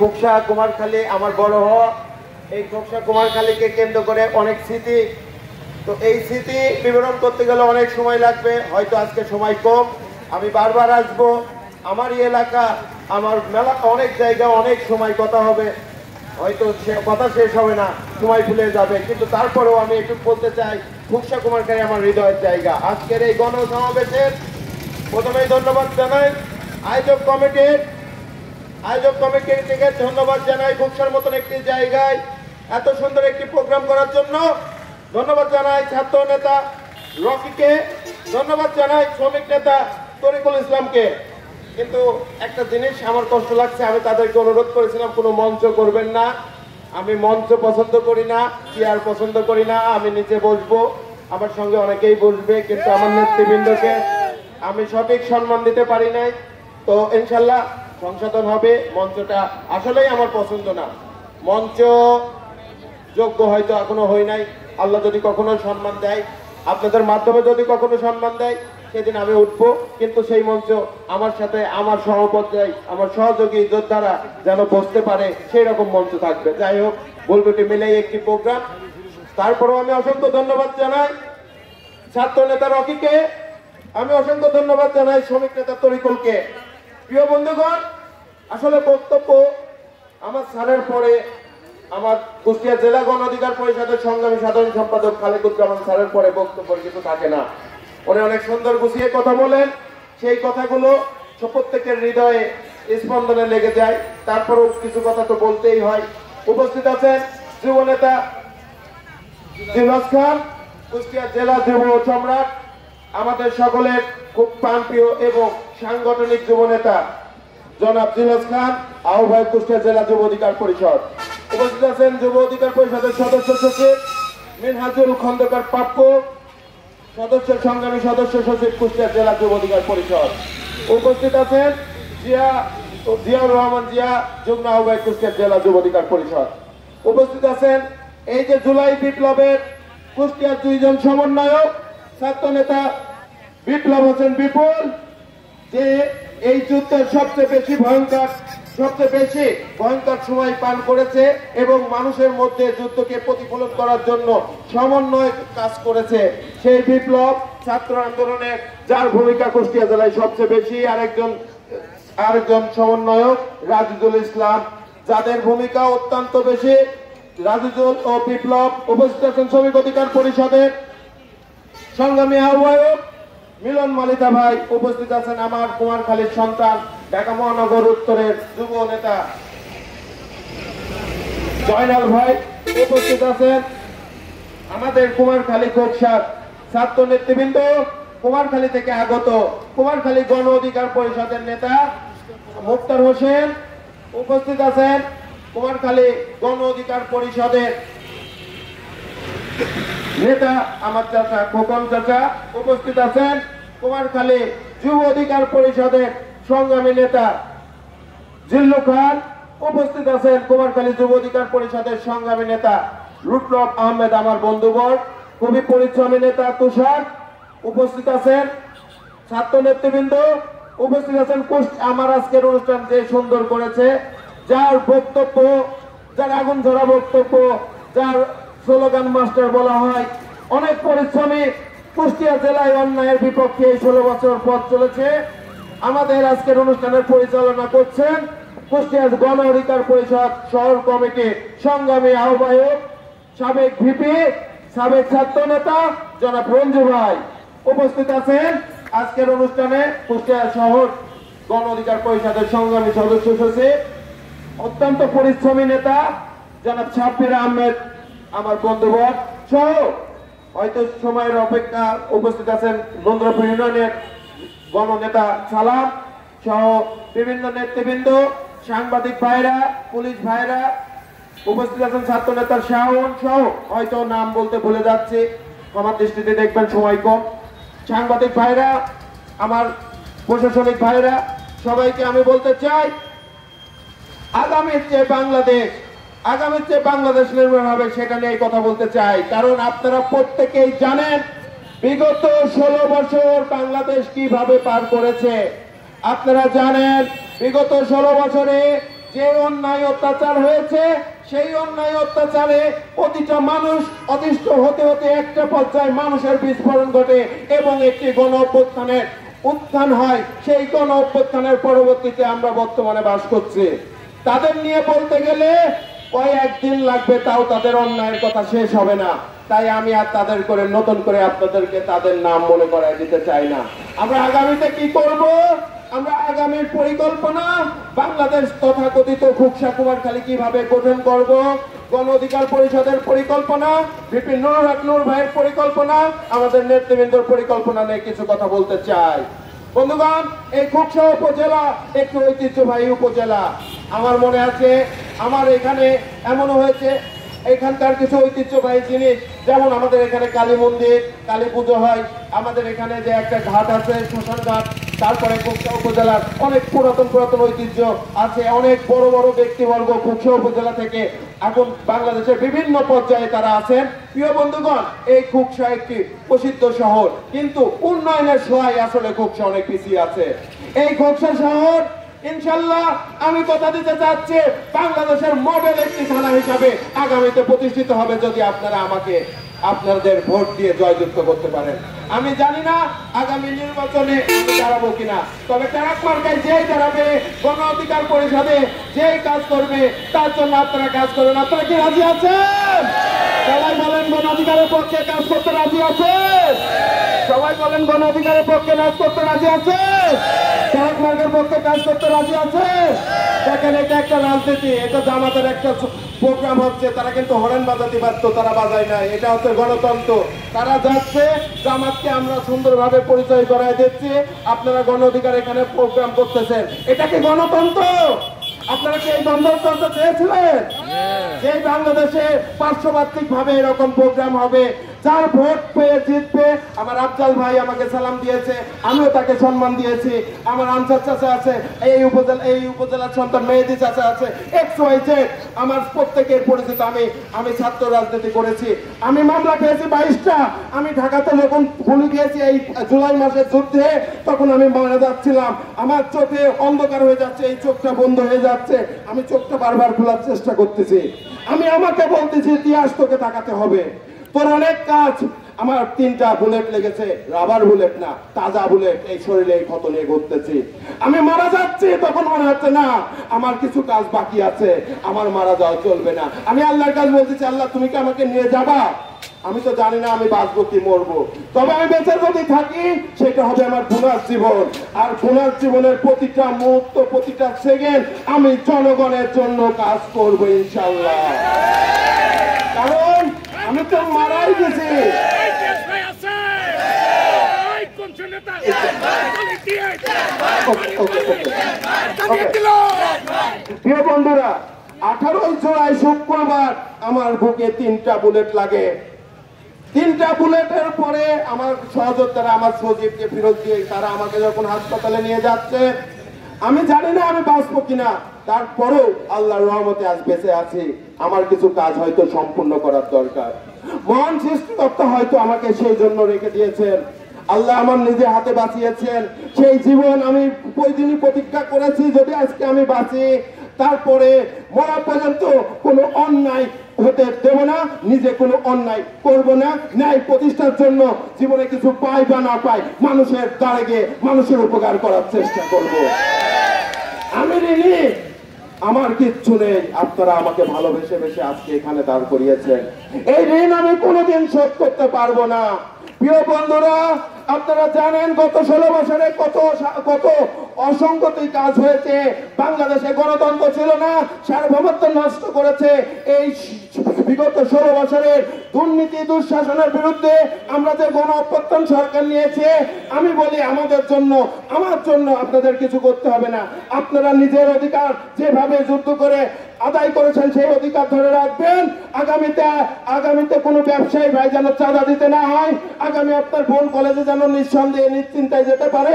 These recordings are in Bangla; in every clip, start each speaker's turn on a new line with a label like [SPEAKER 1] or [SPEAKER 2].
[SPEAKER 1] খোকসা কুমারখালী আমার বড় হওয়া, এই খোকসা কুমারখালীকে কেন্দ্র করে অনেক স্মৃতি। তো এই স্মৃতি বিবরণ করতে গেলে অনেক সময় লাগবে, হয়তো আজকে সময় কম। আমি বারবার আসবো, আমার এলাকা, আমার মেলা, অনেক জায়গা, অনেক সময় কথা হবে, হয়তো কথা শেষ হবে না, সময় ভুলে যাবে, কিন্তু তারপরেও আমি একটু বলতে চাই খোকসা কুমারখালী আমার হৃদয়ের জায়গা। আজকের এই গণসমাবেশের প্রথমেই ধন্যবাদ জানাই আয়োজক কমিটির থেকে ধন্যবাদ জানাই খোকসার মতন একটি জায়গায় এত সুন্দর একটি প্রোগ্রাম করার জন্য। ধন্যবাদ জানাই ছাত্র নেতা রকিকে, ধন্যবাদ জানাই শ্রমিক নেতা তরিকুল ইসলামকে। কিন্তু একটা জিনিস আমার কষ্ট লাগছে, আমি তাদেরকে অনুরোধ করেছিলাম কোনো মঞ্চ করবেন না। আমি মঞ্চ পছন্দ করি না, চেয়ার পছন্দ করি না, আমি নিচে বসবো, আমার সঙ্গে অনেকেই বসবে, কিন্তু আমার নেতৃবৃন্দকে আমি সঠিক সম্মান দিতে পারি নাই। তো ইনশাল্লাহ সংশোধন হবে। মঞ্চটা আসলেই আমার পছন্দ না, মঞ্চ যোগ্য হয়তো এখনো হয় নাই। আল্লাহ যদি কখনো সম্মান দেয়, আপনাদের মাধ্যমে যদি কখনো সম্মান দেয়, সেদিন আমি উঠবো, কিন্তু সেই মঞ্চ আমার সাথে আমার সহপর্যায়, আমার সহযোগী যোদ্ধারা যেন বসতে পারে সেই রকম মঞ্চ থাকবে। যাই হোক, বলবুটি মিলেই একটি প্রোগ্রাম। তারপরেও আমি অসংখ্য ধন্যবাদ জানাই ছাত্র নেতা রকিকে, আমি অসংখ্য ধন্যবাদ জানাই শ্রমিক নেতা তরিকুলকে। প্রিয় বন্ধুগণ, আসলে বক্তব্য আমার স্যারের পরে আমার কুষ্টিয়া জেলা গণ অধিকার পরিষদের সংগ্রামী সাধারণ সম্পাদক খালেকুজ্জামান স্যারের পরে বক্তব্য কিছু থাকে না। উনি অনেক সুন্দর গুছিয়ে কথা বলেন, সেই কথাগুলো প্রত্যেকের হৃদয়ে স্পন্দনে লেগে যায়। তারপরেও কিছু কথা তো বলতেই হয়। উপস্থিত আছেন যুব নেতা জিলাস খান, কুষ্টিয়া জেলা যুব সম্রাট, আমাদের সকলের খুব প্রাণপ্রিয় এবং সাংগঠনিক যুব নেতা জনাব জিলাস খান, আহ্বায়ক কুষ্টিয়া জেলা যুব অধিকার পরিষদ। উপস্থিত আছেন যুব অধিকার পরিষদের সদস্য সচিব মিনহাজুল খন্দকার পাপ্পু, সংগ্রামী সদস্য সচিব কুষ্টিয়া জেলা যুব অধিকার পরিষদ। উপস্থিত আছেন জিয়াউর রহমান জিয়া, যুগ্ম আহ্বায়ক কুষ্টিয়া জেলা যুব অধিকার পরিষদ। উপস্থিত আছেন এই যে জুলাই বিপ্লবের কুষ্টিয়ার দুইজন সমন্বয়ক ছাত্র নেতা বিপ্লব হোসেন বিপুল, যে এই যুদ্ধের সবচেয়ে বেশি ভয়ঙ্কর সময় পান করেছে এবং মানুষের মধ্যে যুদ্ধকে প্রতিফলন করার জন্য সমন্বয় কাজ করেছে। সেই বিপ্লব ছাত্র আন্দোলনে যার ভূমিকা কুষ্টিয়া জেলায় সবচেয়ে বেশি, আরেকজন সমন্বয়ক রাজিদুল ইসলাম, যাদের ভূমিকা অত্যন্ত বেশি। রাজিদুল ও বিপ্লব। উপস্থিত আছেন শ্রমিক অধিকার পরিষদের সংগ্রামী আহ্বায়ক মিলন মালিতা ভাই। উপস্থিত আছেন আমার কুমারখালীর সন্তান, ঢাকা মহানগর উত্তরের যুব নেতা জয়নাল ভাই। উপস্থিত আছেন আমাদের কুমারখালী খোকসার ছাত্র নেতৃবৃন্দ, কুমারখালী থেকে আগত কুমারখালী গণ অধিকার পরিষদের নেতা মুক্তার হোসেন। উপস্থিত আছেন কুমারখালী গণ অধিকার পরিষদের নেতা আমার চাচা খোকন চাচা। উপস্থিত আছেন কুমারখালী যুব অধিকার পরিষদের সংগ্রামী নেতা জিল্লু খান। উপস্থিত আছেন কুমারখালী যুব অধিকার পরিষদের সংগ্রামী নেতা লুটরব আহমেদ, আমার বন্ধুবর, খুবই পরিশ্রমী নেতা তুষার। উপস্থিত আছেন ছাত্র নেতৃবৃন্দ। উপস্থিত আছেন আমার আজকের অনুষ্ঠান যে সুন্দর করেছে, যার বক্তব্য, যার আগুন ধরা বক্তব্য, যার স্লোগান মাস্টার বলা হয়, অনেক পরিশ্রমী, কুষ্টিয়া জেলায় অন্যায়ের বিপক্ষে 16 বছর পথ চলেছে। আমাদের আজকের অনুষ্ঠানের পরিচালনা করছেন কুষ্টিয়া গণ অধিকার পরিষদ শহর কমিটির সংগ্রামী আহ্বায়ক, সাবেক ভিপি, সাবেক ছাত্র নেতা জনাব রঞ্জু ভাই। উপস্থিত আছেন আজকের অনুষ্ঠানে কুষ্টিয়া শহর গণ অধিকার পরিষদের সংগ্রামী সদস্য সচিব, অত্যন্ত পরিশ্রমী নেতা জনাব সাব্বির আহমেদ, আমার বন্ধুবর সহ হয়তো সময়ের অপেক্ষা। উপস্থিত আছেন নন্দরাপুর ইউনিয়নের গণনেতা সালাম সহ বিভিন্ন নেতৃবৃন্দ, সাংবাদিক ভাইরা, পুলিশ ভাইরা। উপস্থিত আছেন ছাত্র নেতা শাওন সহ, হয়তো নাম বলতে ভুলে যাচ্ছি, ক্ষমার দৃষ্টিতে দেখবেন, সময় কম। সাংবাদিক ভাইরা, আমার প্রশাসনিক ভাইরা, সবাইকে আমি বলতে চাই, আগামীর যে বাংলাদেশ নির্মাণ হবে সেটা নিয়ে কথা বলতে চাই। কারণ আপনারা প্রত্যেকেই জানেন বিগত 16 বছর বাংলাদেশ কিভাবে পার করেছে। আপনারা জানেন বিগত 16 বছরে যে অন্যায় অত্যাচার হয়েছে সেই অন্যায় অত্যাচারে প্রতিটা মানুষ অতিষ্ঠ হতে হতে একটা পর্যায়ে মানুষের বিস্ফোরণ ঘটে এবং একটি গণ অভ্যুত্থানের উত্থান হয়। সেই গণ অভ্যুত্থানের পরবর্তীতে আমরা বর্তমানে বাস করছি। তাদের নিয়ে বলতে গেলে কয়েকদিন লাগবে, তাও তাদের অন্যায়ের কথা শেষ হবে না। তাই আমি আর তাদের করে নতুন করে আপনাদেরকে তাদের নাম মনে করায় দিতে চাই না। আমরা আগামীতে কি করব? আমরা আগামীর পরিকল্পনা বাংলাদেশ তথাকথিত খুকসা কুমারখালী কিভাবে গঠন করব, গণ অধিকার পরিষদের পরিকল্পনা, বিপিন নূর ভাইয়ের পরিকল্পনা, আমাদের নেতৃবৃন্দর পরিকল্পনা নিয়ে কিছু কথা বলতে চাই। বন্ধুগণ, এই খুকসা উপজেলা একটি ঐতিহ্যবাহী উপজেলা। আমার মনে আছে, আমার এখানে এমনও হয়েছে এখানকার কিছু ঐতিহ্যবাহী জিনিস, যেমন আমাদের এখানে কালী মন্দির, কালী পুজো হয়, আমাদের এখানে যে একটা ঘাট আছে শ্মশান ঘাট, তারপরে খুকসা উপজেলার অনেক পুরাতন ঐতিহ্য আছে। অনেক বড় বড় ব্যক্তিবর্গ খুকসা উপজেলা থেকে এখন বাংলাদেশের বিভিন্ন পর্যায়ে তারা আছেন। প্রিয় বন্ধুগণ, এই খুকসা একটি প্রসিদ্ধ শহর, কিন্তু উন্নয়নের সহায় আসলে খুকসা অনেক পিছিয়ে আছে। এই খুকসা শহর ইনশাল্লাহ আমি কথা দিতে চাচ্ছি বাংলাদেশের মডেল একটি থানা হিসাবে আগামীতে প্রতিষ্ঠিত হবে, যদি আপনারা আমাকে আপনাদের ভোট দিয়ে জয়যুক্ত করতে পারেন। আমি জানি না আগামী নির্বাচনে আমি দাঁড়াবো কিনা, তবে ট্রাক মার্কায় যেই দাঁড়াবে, গণ অধিকার পরিষদে যেই কাজ করবে, তার জন্য আপনারা কাজ করবেন। আপনারা কি রাজি আছেন? সবাই বলেন গণ অধিকারের পক্ষে কাজ করতে রাজি আছেন? সবাই বলেন গণ অধিকারের পক্ষে কাজ করতে রাজি আছেন? ট্রাক মার্কের পক্ষে কাজ করতে রাজি আছে? দেখেন, এটা একটা রাজনীতি, এটা জামাতের একটা প্রোগ্রাম হচ্ছে। তারা কিন্তু হরেন বাজাতে পারতো, তারা বাজায় নাই। এটা হচ্ছে গণতন্ত্র। তারা যাচ্ছে, জামাতকে আমরা সুন্দরভাবে পরিচয় করায় দিচ্ছি, আপনারা গণ অধিকার এখানে প্রোগ্রাম করতেছেন। এটা কি গণতন্ত্র? আপনারা কি এই গণতন্ত্র চেয়েছিলেন? যে বাংলাদেশে পার্শ্ববার্তিক ভাবে এরকম প্রোগ্রাম হবে, যার ভোট পেয়ে জিতবে। আমার আফজাল ভাই আমাকে সালাম দিয়েছে, আমিও তাকে সম্মান দিয়েছি। আমার আনসার চাচা আছে, এই উপজেলার সন্তান মেহেদি চাচা আছে, XYZ আমার প্রত্যেকের পরিচিত। আমি ছাত্র রাজনীতি করেছি, আমি মামলা খেয়েছি 22টা। আমি ঢাকাতে যখন ভুলে গিয়েছি এই জুলাই মাসের যুদ্ধে, তখন আমি মারা যাচ্ছিলাম, আমার চোখে অন্ধকার হয়ে যাচ্ছে, এই চোখটা বন্ধ হয়ে যাচ্ছে, আমি চোখটা বারবার খোলার চেষ্টা করতেছি। আমি আমাকে বলতেছি ইতিহাস তোকে তাকাতে হবে, তোর অনেক কাজ। আমার 3টা বুলেট লেগেছে, রাবার বুলেট না, তাজা বুলেট, এই শরীরে এই ক্ষত নিয়ে ঘুরতেছি। আমি মারা যাচ্ছি, তখন মনে হচ্ছে না আমার কিছু কাজ বাকি আছে, আমার মারা যাওয়া চলবে না। আমি আল্লাহর কাছে বলতেছি, আল্লাহ তুমি কি আমাকে নিয়ে যাবা? আমি তো জানি না আমি বাঁচবো কি মরবো, তবে আমি বেঁচে যদি থাকি সেটা হবে আমার পুনর জীবন। আর পুনর জীবনের প্রতিটা মুহূর্ত, প্রতিটা সেকেন্ড আমি জনগণের জন্য কাজ করবো ইনশাআল্লাহ। কারণ আমি তো মারাই গেছি। প্রিয় বন্ধুরা, 18 জুলাই শুক্রবার আমার বুকে 3টা বুলেট লাগে। 3টা বুলেটের পরে আমার সহযোদ্ধারা, আমার সজীবকে ফেরত দিয়ে তারা আমাকে যখন হাসপাতালে নিয়ে যাচ্ছে, আমি জানি না আমি বাঁচবো কিনা। তারপরেও আল্লাহর রহমতে আজ বেঁচে আছি। আমার কিছু কাজ হয়তো সম্পূর্ণ করার দরকার। মহান সৃষ্টিকর্তা হয়তো আমাকে সেই জন্য রেখে দিয়েছেন। আল্লাহ আমার নিজে হাতে বাঁচিয়েছেন। সেই জীবন আমি ওই দিনই প্রতিজ্ঞা করেছি, যদি আজকে আমি বাঁচি, তারপরে মরা পর্যন্ত কোনো অন্যায় হতে দেব না, নিজে কোনো অন্যায় করব না। ন্যায় প্রতিষ্ঠার জন্য জীবনে কিছু পাই বা না পাই, মানুষের দ্বারে গিয়ে মানুষের উপকার করার চেষ্টা করব। আমি ঋণী, আমার কিচ্ছু নেই, আপনারা আমাকে ভালোবেসে বেশে আজকে এখানে দাঁড় করিয়েছেন। এই ঋণ আমি কোনোদিন শোধ করতে পারবো না। প্রিয় বন্ধুরা, আপনারা জানেন গত 16 বছরে কত অসংগতি কাজ হয়েছে। বাংলাদেশে গণতন্ত্র ছিল না, সার্বভৌমত্ব নষ্ট করেছে। এই বিগত 16 বছরের দুর্নীতি দুঃশাসনের বিরুদ্ধে আমরা যে গণ অভ্যুত্থান সরকার নিয়েছে, আমি বলি আমার জন্য আপনাদের কিছু করতে হবে না। আপনারা নিজের অধিকার যেভাবে যুদ্ধ করে আদায় করেছেন সেই অধিকার ধরে রাখবেন। আগামীতে কোনো ব্যবসায়ী ভাই যেন চাঁদা দিতে না হয়, আগামী আপনার বোন কলেজে যেন নিঃসন্দেহে নিশ্চিন্তায় যেতে পারে,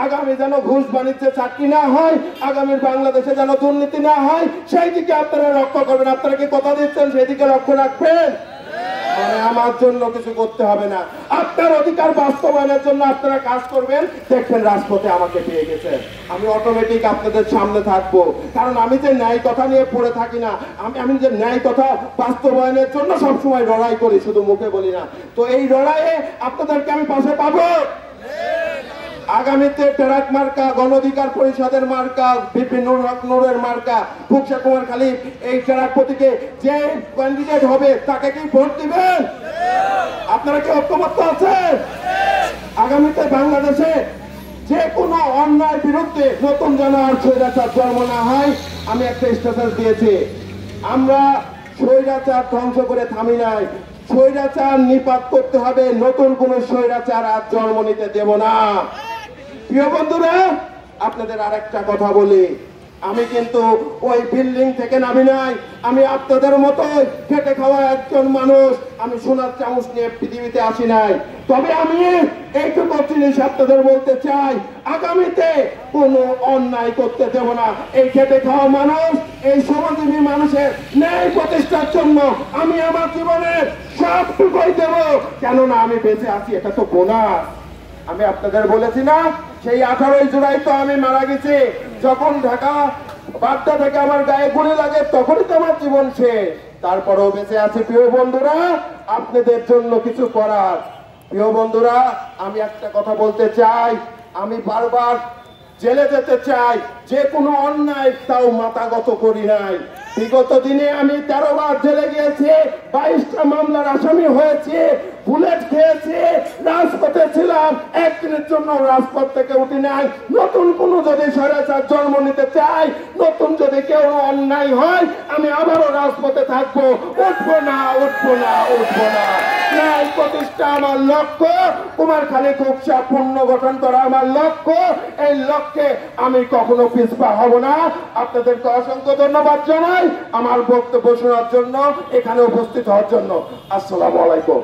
[SPEAKER 1] আগামী যেন ঘুষ বাণিজ্যে চাকরি না হয়, আগামীর বাংলাদেশে যেন দুর্নীতি না হয়, সেই দিকে আপনারা লক্ষ্য করবেন। আপনারা কি কথা দিচ্ছেন সেই দিকে লক্ষ্য রাখবেন? মানে আমার জন্য কিছু করতে হবে না, আপনার অধিকার বাস্তবায়নের জন্য আপনারা কাজ করবেন, দেখবেন রাজপথে আমাকে পেয়ে গেছেন, আমি অটোমেটিক আপনাদের সামনে থাকবো। কারণ আমি যে ন্যায় কথা নিয়ে পড়ে থাকি না, আমি যে ন্যায় কথা বাস্তবায়নের জন্য সবসময় লড়াই করি, শুধু মুখে বলি না। তো এই লড়াইয়ে আপনাদেরকে আমি পাশে পাবো। আগামীতে টেরাক মার্কা, গণ অধিকার পরিষদের মার্কা, বিপিন নূরের মার্কা, ফুকসা কুমার খালিদ, এই টেরাক প্রতীকে যে ক্যান্ডিডেট হবে তাকে কি ভোট দিবেন? আপনারা কি ঐক্যবদ্ধ আছেন? আগামীতে বাংলাদেশে যে কোনো অন্যায় বিরুদ্ধে নতুন যেন আর স্বৈরাচার জন্ম না হয়, আমি একটা স্ট্যাটাস দিয়েছি, আমরা স্বৈরাচার ধ্বংস করে থামি নাই, স্বৈরাচার নিপাত করতে হবে, নতুন কোন স্বৈরাচার আর জন্ম নিতে দেব না। প্রিয় বন্ধুরা, আপনাদের আরেকটা কথা বলি, আমি কিন্তু ওই বিল্ডিং থেকে নামি নাই, আমি আপনাদের মতো খেটে খাওয়া একজন মানুষ, আমি সোনার চামচ নিয়ে পৃথিবীতে আসি নাই। তবে আমি এইটুকু জিনিস আপনাদের বলতে চাই, আগামীতে কোনো অন্যায় করতে দেব না। এই খেটে খাওয়া মানুষ, এই শ্রমজীবী মানুষের ন্যায় প্রতিষ্ঠার জন্য আমি আমার জীবনের সবটুকুই দেব, কেননা আমি বেঁচে আছি, এটা তো বোনাস। আমি আপনাদের বলেছি না, সেই 18 জুলাই তো আমি মারা গেছি, যখন ঢাকা বাড্ডা থেকে আমার গায়ে গুলি লাগে তখনই তো আমার জীবন শেষ, তারপরেও বেঁচে আছি। প্রিয় বন্ধুরা, আপনাদের জন্য কিছু করার। প্রিয় বন্ধুরা, আমি একটা কথা বলতে চাই, আমি বারবার জেলে যেতে চাই, যে কোনো অন্যায় তাও মাথাগত করি নাই। বিগত দিনে আমি 13 বার জেলে গিয়েছি, 22টা মামলার আসামি হয়েছে, বুলেট খেয়েছি, রাজপথে ছিলাম, একদিনের জন্য রাজপথ থেকে উঠি নাই। নতুন কোন যদি স্বৈরাচার জন্ম নিতে চাই, নতুন যদি কেউ অন্যায় হয়, আমি আবারও রাজপথে থাকবো, উঠবো না, উঠবো না, উঠবো না। ন্যায় প্রতিষ্ঠা আমার লক্ষ্য, কুমারখালী খুকসা পুনর্গঠন করা আমার লক্ষ্য, এই লক্ষ্যে আমি কখনো পিছপা হব না। আপনাদেরকে অসংখ্য ধন্যবাদ জানাই আমার বক্তব্য শোনার জন্য, এখানে উপস্থিত হওয়ার জন্য। আসসালামু আলাইকুম।